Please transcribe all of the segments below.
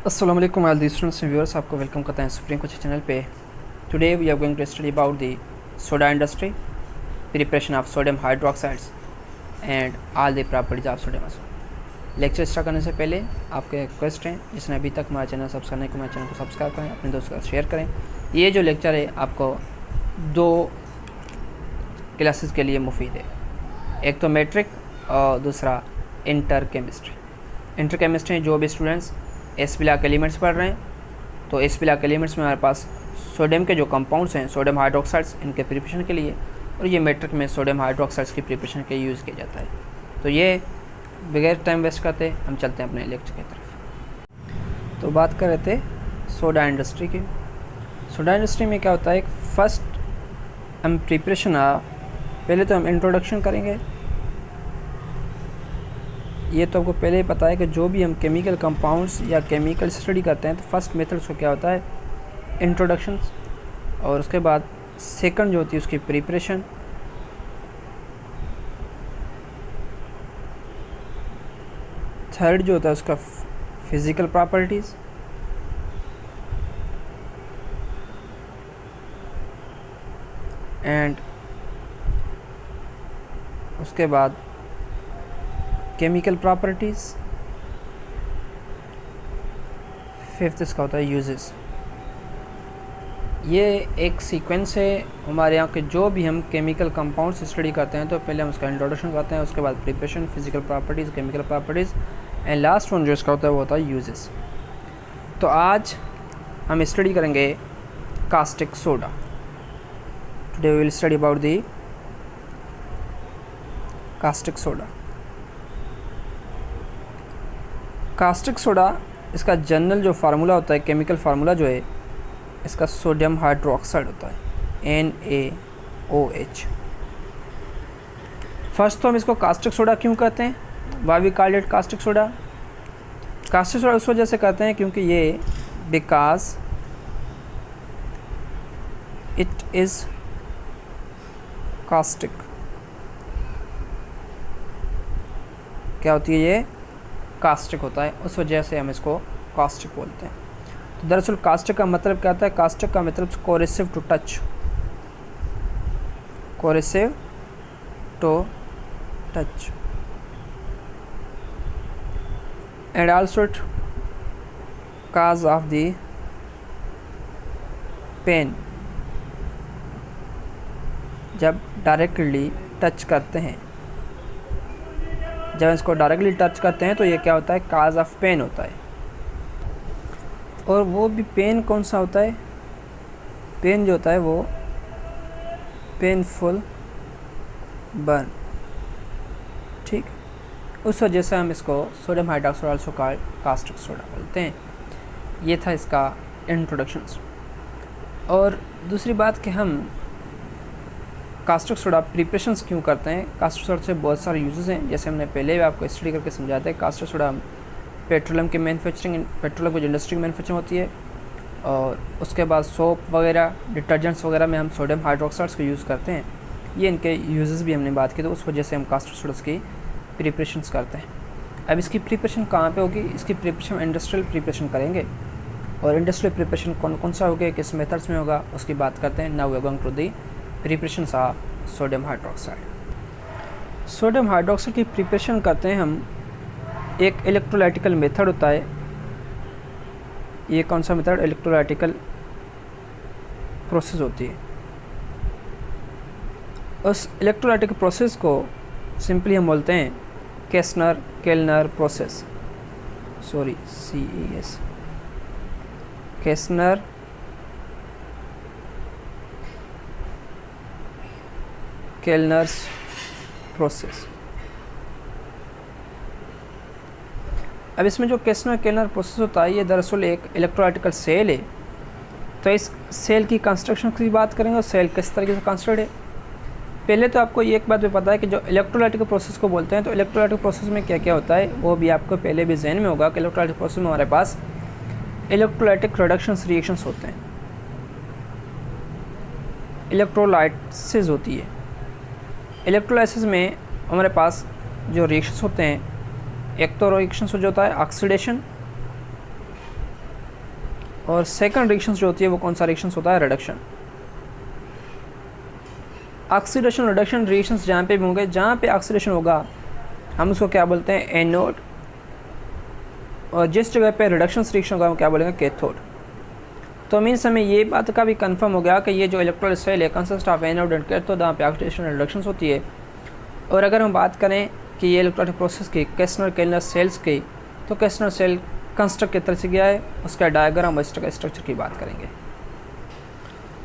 अस्सलाम वालेकुम all the students and viewers, आपको वेलकम करते हैं सुप्रीम कोचिंग चैनल पे। Today we are going to study about the soda industry, preparation of sodium hydroxides and all the properties of sodium. Lecture start करने से पहले आपके request है, जिसने अभी तक हमारा चैनल सब्सक्राइब नहीं किया हमारे चैनल को सब्सक्राइब करें, अपने दोस्तों के साथ शेयर करें। ये जो लेक्चर है आपको दो क्लासेस के लिए मुफीद है, एक तो मैट्रिक और दूसरा इंटर केमिस्ट्री। इंटर केमिस्ट्री जो भी स्टूडेंट्स एस ब्लॉक एलिमेंट्स पढ़ रहे हैं, तो एस ब्लॉक एलिमेंट्स में हमारे पास सोडियम के जो कंपाउंड्स हैं, सोडियम हाइड्रोक्साइड्स, इनके प्रिपरेशन के लिए, और ये मैट्रिक में सोडियम हाइड्रोक्साइड्स की प्रिपरेशन के यूज़ किया जाता है। तो ये बगैर टाइम वेस्ट करते हम चलते हैं अपने लेक्चर की तरफ। तो बात कर रहे थे सोडा इंडस्ट्री की। सोडा इंडस्ट्री में क्या होता है, फर्स्ट हम प्रिपरेशन पहले तो हम इंट्रोडक्शन करेंगे। ये तो आपको पहले ही पता है कि जो भी हम केमिकल कंपाउंड्स या केमिकल स्टडी करते हैं तो फर्स्ट मेथड उसको क्या होता है, इंट्रोडक्शन, और उसके बाद सेकंड जो होती है उसकी प्रिपरेशन, थर्ड जो होता है उसका फिज़िकल प्रॉपर्टीज़, एंड उसके बाद केमिकल प्रॉपर्टीज़, फिफ्थ इसका होता है यूजेस। ये एक सीक्वेंस है हमारे यहाँ के, जो भी हम केमिकल कंपाउंड्स स्टडी करते हैं तो पहले हम उसका इंट्रोडक्शन करते हैं, उसके बाद preparation, physical properties, chemical properties, and last one जो इसका होता है वो होता है यूजेस। तो आज हम स्टडी करेंगे caustic soda. Today we will study about the caustic soda. Caustic soda, इसका जनरल जो फार्मूला होता है, केमिकल फार्मूला जो है इसका सोडियम हाइड्रोक्साइड होता है, NaOH। फर्स्ट तो हम इसको कास्टिक सोडा क्यों कहते हैं, why we called it caustic soda. Caustic soda उस वजह से कहते हैं क्योंकि ये बिकॉज इट इज़ कास्टिक। क्या होती है ये, कास्टिक होता है, उस वजह से हम इसको कास्टिक बोलते हैं। तो दरअसल कास्टिक का मतलब क्या होता है, कास्टिक का मतलब corrosive to touch, corrosive to touch, and also it cause of the pain. जब डायरेक्टली टच करते हैं, जब इसको डायरेक्टली टच करते हैं तो ये क्या होता है, काज ऑफ पेन होता है। और वो भी पेन कौन सा होता है, पेन जो होता है वो पेनफुल बर्न, ठीक। उस वजह से हम इसको sodium hydroxide also called caustic soda बोलते हैं। ये था इसका इंट्रोडक्शन। और दूसरी बात कि हम कास्टिक सोडा प्रिपरेशंस क्यों करते हैं। कास्टिक सोडा से बहुत सारे यूजेस हैं, जैसे हमने पहले भी आपको स्टडी करके समझाते हैं। कास्टिक सोडा पेट्रोलियम की मैन्युफैक्चरिंग, पेट्रोलियम की इंडस्ट्री की मैन्युफैक्चरिंग होती है, और उसके बाद सोप वगैरह, डिटर्जेंट्स वगैरह में हम सोडियम हाइड्रोक्साइड्स को यूज़ करते हैं। ये इनके यूजेस भी हमने बात की, तो उस वजह से हम कास्टिक सोडा की प्रिपरेशंस करते हैं। अब इसकी प्रिपरेशन कहाँ पे होगी, इसकी प्रिपरेशन इंडस्ट्रियल प्रिपरेशन करेंगे, और इंडस्ट्रियल प्रिपरेशन कौन कौन सा होगा, किस मेथड्स में होगा, उसकी बात करते हैं। Now we are going to the preparations of sodium hydroxide. Sodium hydroxide की प्रिपरेशन करते हैं हम, एक इलेक्ट्रोलाइटिकल मेथड होता है। ये कौन सा मेथड, इलेक्ट्रोलाइटिकल प्रोसेस होती है। उस इलेक्ट्रोलाइटिक प्रोसेस को सिंपली हम बोलते हैं केस्नर केल्नर प्रोसेस, सॉरी CES, केस्नर केल्नर्स प्रोसेस। अब इसमें जो केस्नर केल्नर प्रोसेस होता है, ये दरअसल एक इलेक्ट्रोलाइटिकल सेल है। तो इस सेल की कंस्ट्रक्शन की बात करेंगे और सेल किस तरीके से कंस्ट्रक्ट है। पहले तो आपको ये एक बात भी पता है कि जो इलेक्ट्रोलाइटिक प्रोसेस को बोलते हैं, तो इलेक्ट्रोलाइटिक प्रोसेस में क्या क्या होता है वो भी आपको पहले भी जहन में होगा कि इलेक्ट्रोलाइटिक प्रोसेस में हमारे पास इलेक्ट्रोलाइटिक रिडक्शंस रिएक्शंस होते हैं, इलेक्ट्रोलाइसिस होती है। इलेक्ट्रोलाइसिस में हमारे पास जो रिएक्शंस होते हैं, एक तो रिएक्शंस जो होता है ऑक्सीडेशन, और सेकंड रिएक्शन जो होती है वो कौन सा रिएक्शन होता है, रिडक्शन। ऑक्सीडेशन रिडक्शन रिएक्शंस जहाँ पे भी होंगे, जहाँ पे ऑक्सीडेशन होगा हम उसको क्या बोलते हैं, एनोड, और जिस जगह पे रिडक्शन रिएक्शन होगा हम क्या बोलेंगे, कैथोड। तो मीन्स हमें ये बात का भी कंफर्म हो गया कि ये जो इलेक्ट्रोलाइट सेल है consist of anode and cathode, जहाँ पे ऑक्सीडेशन रिडक्शन होती है। और अगर हम बात करें कि ये इलेक्ट्रोलाइटिक प्रोसेस की केस्नर केल्नर सेल्स की, तो केस्नर सेल कंस्ट्रक्ट किस तरह से गया है, उसका डायग्राम और स्ट्रक्चर की बात करेंगे।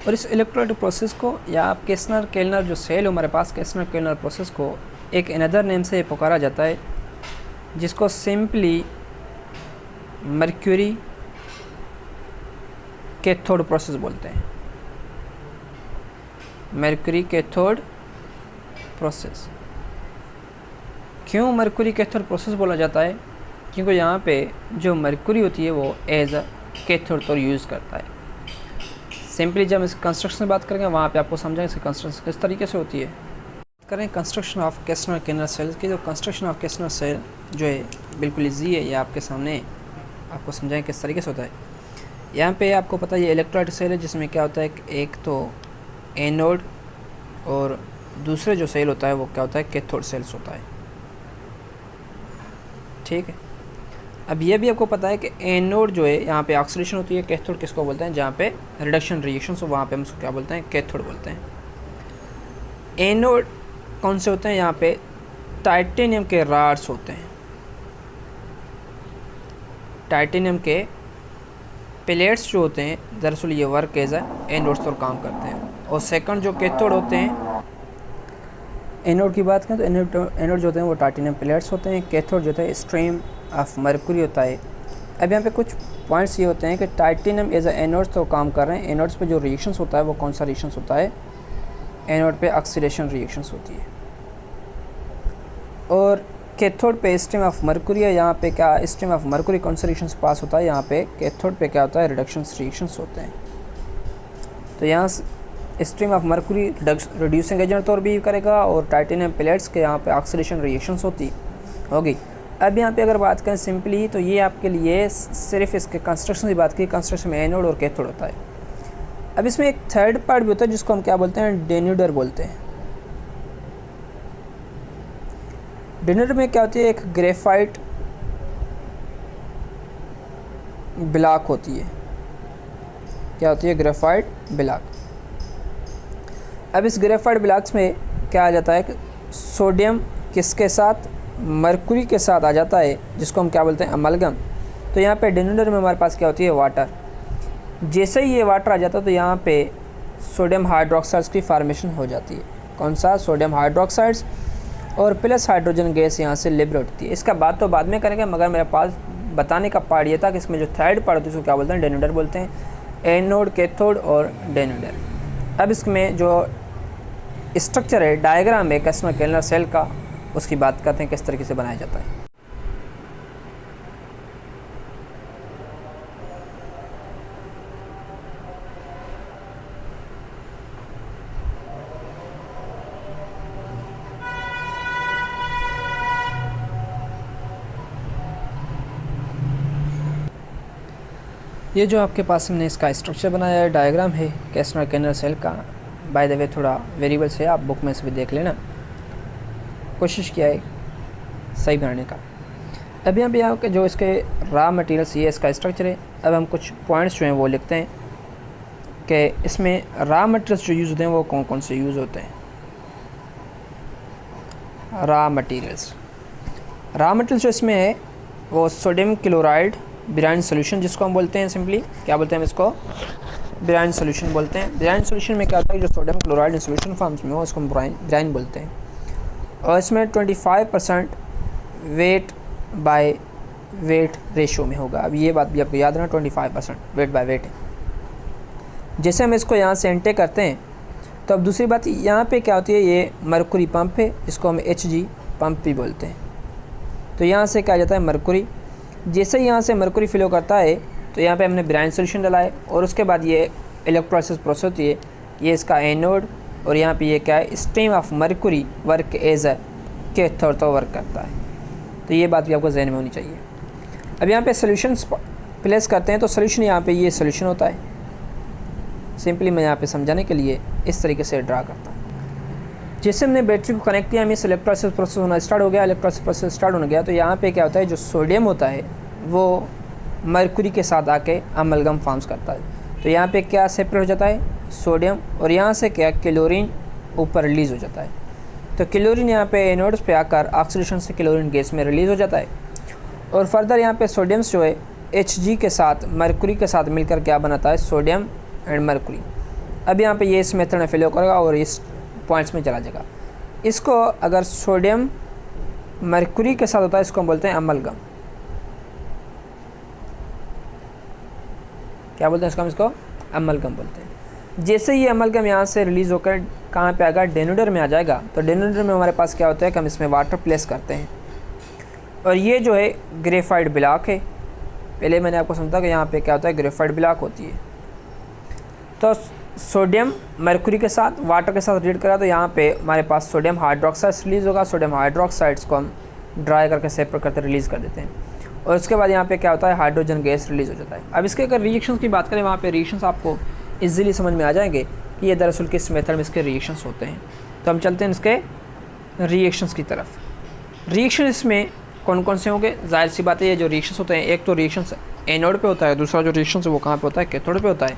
और इस इलेक्ट्रोलाइटिक प्रोसेस को या आप केस्नर केल्नर जो सेल हमारे पास केस्नर केल्नर प्रोसेस को एक अनदर नेम से पुकारा जाता है, जिसको सिंपली मर्क्यूरी कैथोड प्रोसेस बोलते हैं। Mercury cathode process. क्यों मर्क्यूरी कैथोड प्रोसेस बोला जाता है, क्योंकि यहाँ पे जो मर्क्यूरी होती है वो एज अ कैथोड तौर यूज़ करता है। सिंपली जब इस कंस्ट्रक्शन की बात करेंगे वहाँ पे आपको समझाएंगे इसकी कंस्ट्रक्शन किस तरीके से होती है। करें कंस्ट्रक्शन ऑफ केस्नर केल्नर सेल की, तो कंस्ट्रक्शन ऑफ केस्नर सेल जो है बिल्कुल ईजी है, ये आपके सामने आपको समझाएं किस तरीके से होता है। यहाँ पे आपको पता है ये इलेक्ट्रोलाइटिक सेल है, जिसमें क्या होता है कि एक तो एनोड और दूसरे जो सेल होता है वो क्या होता है, कैथोड सेल्स होता है। ठीक है, अब ये भी आपको पता है कि एनोड जो है यहाँ पे ऑक्सीडेशन होती है, कैथोड किसको बोलते हैं, जहाँ पे रिडक्शन रिएक्शन हो वहाँ पे हम उसको क्या बोलते हैं, कैथोड बोलते हैं। एनोड कौन से होते हैं, यहाँ पे टाइटेनियम के राड्स होते हैं, टाइटेनियम के प्लेट्स जो होते हैं, दरअसल ये वर्क एज एनोड्स पर काम करते हैं। और सेकंड जो कैथोड होते हैं, एनोड की बात करें तो एनोड जो होते हैं वो टाइटेनियम प्लेट्स होते हैं, कैथोड जो होता है स्ट्रीम ऑफ मर्क्यूरी होता है। अब यहाँ पे कुछ पॉइंट्स ये होते हैं कि टाइटेनियम एज एनोड्स तो काम कर रहे हैं, एनोड्स पे जो रिएक्शंस होता है वो कौन सा रिएक्शंस होता है, एनोड पे ऑक्सीडेशन रिएक्शंस होती है। और कैथोड पे स्ट्रीम ऑफ मर्क्यूरी है, यहाँ पे क्या स्ट्रीम ऑफ मर्क्यूरी कौन सा रिएक्शंस पास होता है, यहाँ पे कैथोड पे क्या होता है, रिडक्शन रिएक्शंस होते हैं। तो यहाँ stream of mercury reducing agent तौर भी करेगा, और टाइटेनियम प्लेट्स के यहाँ पे ऑक्सीडेशन रिएक्शंस होगी। अब यहाँ पे अगर बात करें सिंपली, तो ये आपके लिए सिर्फ इसके कंस्ट्रक्शन की बात की, कंस्ट्रक्शन में एनोड और कैथोड होता है। अब इसमें एक थर्ड पार्ट भी होता है जिसको हम क्या बोलते हैं, डेन्यूडर बोलते हैं। डेन्यूडर में क्या होती है, एक ग्रेफाइट ब्लॉक होती है, क्या होती है, ग्रेफाइट ब्लॉक। अब इस ग्रेफाइट ब्लॉक्स में क्या आ जाता है कि सोडियम किसके साथ, मर्क्यूरी के साथ आ जाता है, जिसको हम क्या बोलते हैं, अमलगम। तो यहाँ पे डेन्यूडर में हमारे पास क्या होती है, वाटर। जैसे ही ये वाटर आ जाता है तो यहाँ पे सोडियम हाइड्रोक्साइड्स की फार्मेशन हो जाती है। कौन सा, सोडियम हाइड्रोक्साइड्स, और प्लस हाइड्रोजन गैस यहाँ से लिबरेट होती है। इसका बात तो बाद में करेंगे, मगर मेरे पास बताने का पार्ट ये था कि इसमें जो थर्ड पार्ट होती है उसको क्या बोलते हैं, डेन्यूडर बोलते हैं। एनोड, कैथोड और डेन्यूडर। अब इसमें जो स्ट्रक्चर है, डायग्राम है केस्नर केल्नर सेल का, उसकी बात करते हैं किस तरीके से बनाया जाता है। ये जो आपके पास हमने इसका स्ट्रक्चर बनाया है, डायग्राम है केस्नर केल्नर सेल का। बाय द वे थोड़ा वेरिएबल्स है, आप बुक में से भी देख लेना, कोशिश किया है सही बनाने का। अब यहाँ पे आपके जो इसके रॉ मटेरियल्स, ये इसका स्ट्रक्चर है। अब हम कुछ पॉइंट्स जो हैं वो लिखते हैं कि इसमें रॉ मटेरियल्स जो यूज़ होते हैं वो कौन कौन से यूज़ होते हैं। रॉ मटेरियल्स जो इसमें है वो सोडियम क्लोराइड ब्राइन सोल्यूशन, जिसको हम बोलते हैं सिंपली क्या बोलते हैं, हम इसको ब्राइन सोल्यूशन बोलते हैं। ब्राइन सोल्यूशन में क्या होता है, जो सोडियम क्लोराइड सोल्यूशन फॉर्म्स में हो उसको हम ब्राइन बोलते हैं। और इसमें 25% वेट बाय वेट रेशो में होगा। अब ये बात भी आपको याद रखना, 25% वेट बाय वेट है। जैसे हम इसको यहाँ से एंटे करते हैं, तो अब दूसरी बात यहाँ पे क्या होती है, ये मर्क्यूरी पंप है, जिसको हम HG पंप भी बोलते हैं। तो यहाँ से क्या जाता है, मर्क्यूरी। जैसे ही यहाँ से मर्क्यूरी फ्लो करता है तो यहाँ पे हमने ब्राइन सोल्यूशन डाला है, और उसके बाद ये इलेक्ट्रोलाइसिस प्रोसेस होती है, ये इसका एनोड, और यहाँ पे ये क्या है, stream of mercury work as a cathode तो वर्क करता है। तो ये बात भी आपको जहन में होनी चाहिए। अब यहाँ पे सोल्यूशन प्लेस करते हैं तो सोल्यूशन यहाँ पे ये सोल्यूशन होता है। सिंपली मैं यहाँ पे समझाने के लिए इस तरीके से ड्रा करता हूँ। जैसे हमने बैटरी को कनेक्ट किया, मीन्स इलेक्ट्रोलाइसिस प्रोसेस होना स्टार्ट हो गया। इलेक्ट्रोलाइसिस प्रोसेस स्टार्ट होने गया तो यहाँ पे क्या होता है, जो सोडियम होता है वो मरकुरी के साथ आके अमलगम फॉर्म्स करता है। तो यहाँ पे क्या सेपरेट हो जाता है, सोडियम, और यहाँ से क्या क्लोरीन ऊपर रिलीज़ हो जाता है। तो क्लोरीन यहाँ पे एनोड्स पे आकर ऑक्सीडेशन से क्लोरीन गैस में रिलीज़ हो जाता है। और फर्दर यहाँ पे सोडियम्स जो है Hg के साथ मरकुरी के साथ मिलकर क्या बनाता है, सोडियम एंड मरकुरी। अब यहाँ पे ये इस मेथड में फेलो करेगा और इस पॉइंट्स में चला जाएगा। इसको अगर सोडियम मरकुरी के साथ होता है इसको हम बोलते हैं अमलगम। क्या बोलते हैं इसको अमलगम बोलते हैं। जैसे ये अमलगम यहाँ से रिलीज़ होकर कहाँ पे आएगा, डेनोडर में आ जाएगा। तो डेनोडर में हमारे पास क्या होता है कि हम इसमें वाटर प्लेस करते हैं और ये जो है ग्रेफाइट ब्लॉक है। पहले मैंने आपको समझा कि यहाँ पे क्या होता है, ग्रेफाइट ब्लॉक होती है। तो सोडियम मरकुरी के साथ वाटर के साथ रिएक्ट करा तो यहाँ पे हमारे पास सोडियम हाइड्रोक्साइड रिलीज़ होगा। सोडियम हाइड्रोक्साइड्स को हम ड्राई करके सेपरेट करके रिलीज़ कर देते हैं और उसके बाद यहाँ पे क्या होता है, हाइड्रोजन गैस रिलीज़ हो जाता है। अब इसके अगर रिएक्शंस की बात करें, वहाँ पे रिएक्शंस आपको इजीली समझ में आ जाएंगे कि ये दरअसल किस मेथड में इसके रिएक्शंस होते हैं। तो हम चलते हैं इसके रिएक्शंस की तरफ। रिएक्शन इसमें कौन कौन से होंगे, जाहिर सी बात है ये जो रिएक्शंस होते हैं, एक तो रिएक्शंस एनोड पे होता है, दूसरा जो रिएक्शंस है वो कहाँ पे होता है, कैथोड पे होता है।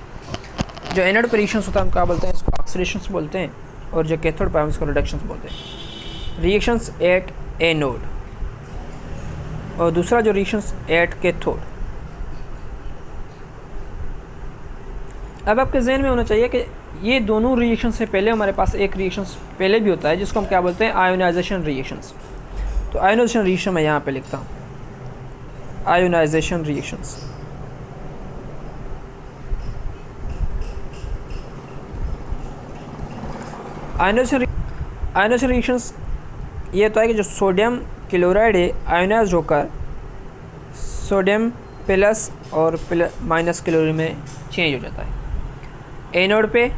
जो एनोड पे रिएक्शंस होता है हम क्या बोलते हैं, इसको ऑक्सीडेशंस बोलते हैं, और जो कैथोड पे हम इसको रिडक्शंस बोलते हैं। रिएक्शंस एट एनोड और दूसरा जो रिएक्शंस एट कैथोड। अब आपके जहन में होना चाहिए कि ये दोनों रिएक्शन से पहले हमारे पास एक रिएक्शन पहले भी होता है जिसको हम क्या बोलते हैं, आयोनाइजेशन रिएक्शंस। तो आयोनाइजेशन रिएक्शन मैं यहाँ पे लिखता हूँ, आयोनाइजेशन रिएक्शंस। आयोनाइजेशन रिएक्शंस ये होता है कि जो सोडियम क्लोराइड है आयोनाइज होकर सोडियम प्लस और माइनस क्लोरीन में चेंज हो जाता है। एनोड पे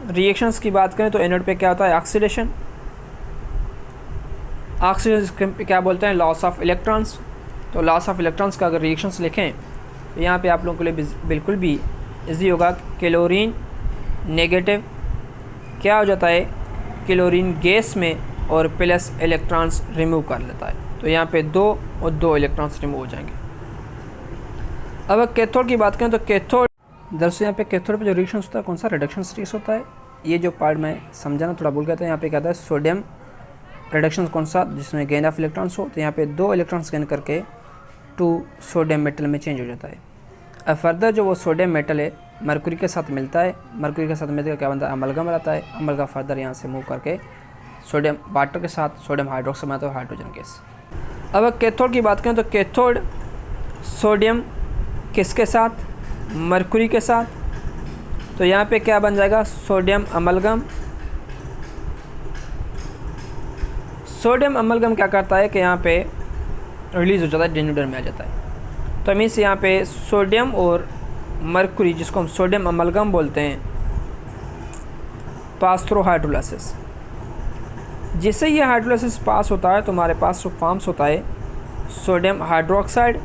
रिएक्शंस की बात करें तो एनोड पे क्या होता है, ऑक्सीडेशन। ऑक्सीडेशन क्या बोलते हैं, लॉस ऑफ इलेक्ट्रॉन्स। तो लॉस ऑफ इलेक्ट्रॉन्स का अगर रिएक्शंस लिखें तो यहाँ पे आप लोगों के लिए बिल्कुल भी इजी होगा। क्लोरीन नेगेटिव क्या हो जाता है, क्लोरीन गैस में और प्लस इलेक्ट्रॉन्स रिमूव कर लेता है। तो यहाँ पे 2 और 2 इलेक्ट्रॉन्स रिमूव हो जाएंगे। अब कैथोड की बात करें तो कैथोड दरअसल यहाँ पे कैथोड पे जो रिएक्शन होता है कौन सा, रिडक्शन रिएक्शन होता है। ये जो पार्ट मैं समझाना थोड़ा भूल गया था, यहाँ पे क्या था, सोडियम रिडक्शन कौन सा, जिसमें गेन ऑफ इलेक्ट्रॉन्स हो। तो यहाँ पे 2 इलेक्ट्रॉन्स गेन करके 2 सोडियम मेटल में चेंज हो जाता है। अब फर्दर जो वो सोडियम मेटल है मरकुरी के साथ मिलता है, मरकुरी के साथ मिलकर क्या बनता है, अमलगम बनाता है। अमलगम फर्दर यहाँ से मूव करके सोडियम वाटर के साथ सोडियम हाइड्रोक्साइड बनाता है, हाइड्रोजन गैस। अब कैथोड की बात करें तो कैथोड सोडियम किसके साथ, मरकुरी के साथ। तो यहाँ पे क्या बन जाएगा, सोडियम अमलगम। सोडियम अमलगम क्या करता है कि यहाँ पे रिलीज़ हो जाता है, डेनोडर में आ जाता है। तो मीन्स यहाँ पे सोडियम और मरकुरी जिसको हम सोडियम अमलगम बोलते हैं, पास थ्रू हाइड्रोलाइसिस। जिससे ये हाइड्रोलाइसिस पास होता है तो हमारे पास जो फॉर्म्स होता है सोडियम हाइड्रोक्साइड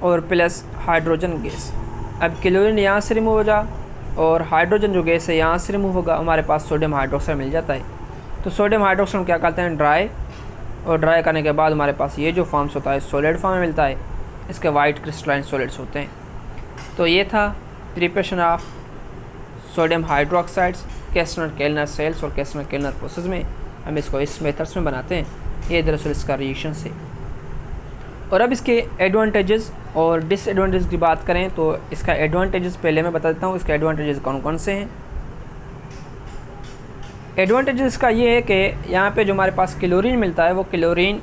और प्लस हाइड्रोजन गैस। अब क्लोरीन यहाँ से रिमूव हो जा और हाइड्रोजन जो गैस है यहाँ से रिमूव होगा, हमारे पास सोडियम हाइड्रोक्साइड मिल जाता है। तो सोडियम हाइड्रोक्साइड क्या करते हैं, ड्राई, और ड्राई करने के बाद हमारे पास ये जो फॉर्म्स होता है सॉलिड फॉर्म में मिलता है, इसके वाइट क्रिस्टलाइन सॉलिड्स होते हैं। तो ये था preparation of sodium hydroxides Castner Kellner cells और कैस्टनर केल्नर प्रोसेस में। हम इसको इस मेथड्स में बनाते हैं। ये दरअसल इसका रिएक्शन है। और अब इसके एडवांटेजेस और डिसएडवांटेज की बात करें तो इसका एडवांटेजेस पहले मैं बता देता हूँ, इसके एडवांटेजेस कौन कौन से हैं। एडवांटेजेस का ये है कि यहाँ पे जो हमारे पास क्लोरीन मिलता है वो क्लोरीन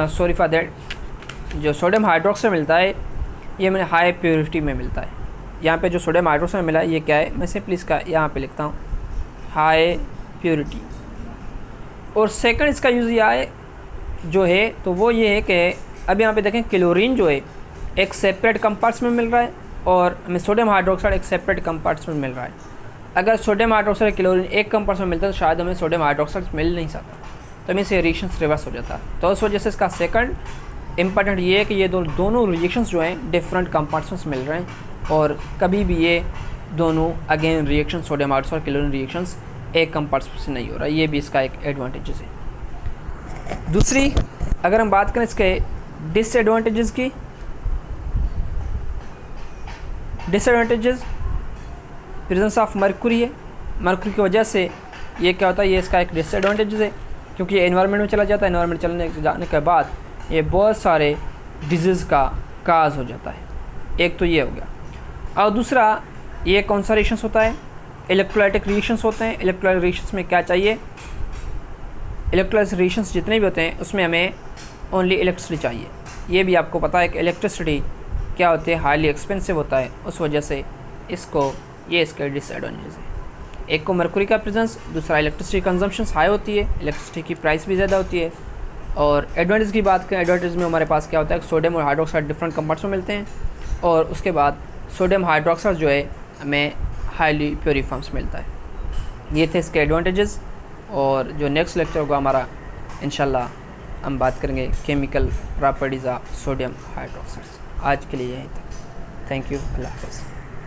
सॉरी फॉर दैट, जो सोडियम हाइड्रोक्साइड मिलता है ये मैंने हाई प्योरिटी में मिलता है। यहाँ पे जो सोडियम हाइड्रोक्साइड मिला है ये क्या है, मैं सिंपली इसका यहाँ पे लिखता हूँ हाई प्योरिटी। और सेकंड इसका यूज़ यह है जो है तो वो ये है कि अब यहाँ पे देखें क्लोरीन जो है एक सेपरेट कंपार्ट्स में मिल रहा है और हमें सोडियम हाइड्रोक्साइड एक सेपरेट कंपार्ट्स में मिल रहा है। अगर सोडियम हाइड्रोक्साइड क्लोरीन एक कंपार्ट्स में मिलता है तो शायद हमें सोडियम हाइड्रोक्साइड मिल नहीं सकता, तो हमें से रिएक्शन रिवर्स हो जाता है। तो उस वजह से इसका सेकंड इम्पॉर्टेंट ये है कि ये दोनों रिएक्शंस जो हैं डिफरेंट कंपार्टमेंट्स मिल रहे हैं और कभी भी ये दोनों again reaction sodium hydroxide chlorine reactions एक कंपार्टमेंट से नहीं हो रहा, ये भी इसका एक एडवांटेजेस है। दूसरी अगर हम बात करें इसके डिसएडवांटेजेस की, डिसएडवांटेजेस प्रेजेंस ऑफ मरकुरी है। मरकुरी की वजह से ये क्या होता है, ये इसका एक डिसएडवांटेजेस है क्योंकि ये एनवायरनमेंट में चला जाता है, एनवायरनमेंट चलने जाने के बाद ये बहुत सारे डिजीज़ का काज हो जाता है। एक तो ये हो गया। और दूसरा ये कौन सा रिएक्शंस होता है, इलेक्ट्रोलाइटिक रिएक्शंस होते हैं। इलेक्ट्रोलाइटिक रिएक्शंस में क्या चाहिए, इलेक्ट्रोलाइटिक रिएक्शंस जितने भी होते हैं उसमें हमें ओनली इलेक्ट्रिसिटी चाहिए। ये भी आपको पता है कि इलेक्ट्रिसिटी क्या होती है, हाईली एक्सपेंसिव होता है, उस वजह से इसको ये इसके डिसएडवांटेज है। एक को मरकुरी का प्रेजेंस, दूसरा इलेक्ट्रिसिटी कंजम्पशन हाई होती है, इलेक्ट्रिसिटी की प्राइस भी ज़्यादा होती है। और एडवांटेज की बात करें, एडवांटेज में हमारे पास क्या होता है, सोडियम और हाइड्रोक्साइड डिफरेंट कंपार्ट्स में मिलते हैं और उसके बाद सोडियम हाइड्रोक्साइड जो है हमें हाईली प्योरीफॉर्म्स मिलता है। ये थे इसके एडवांटेजेस। और जो नेक्स्ट लेक्चर होगा हमारा इंशाल्लाह हम बात करेंगे chemical properties of sodium hydroxide. आज के लिए यही था। थैंक यू, अल्लाह हाफ़िज़।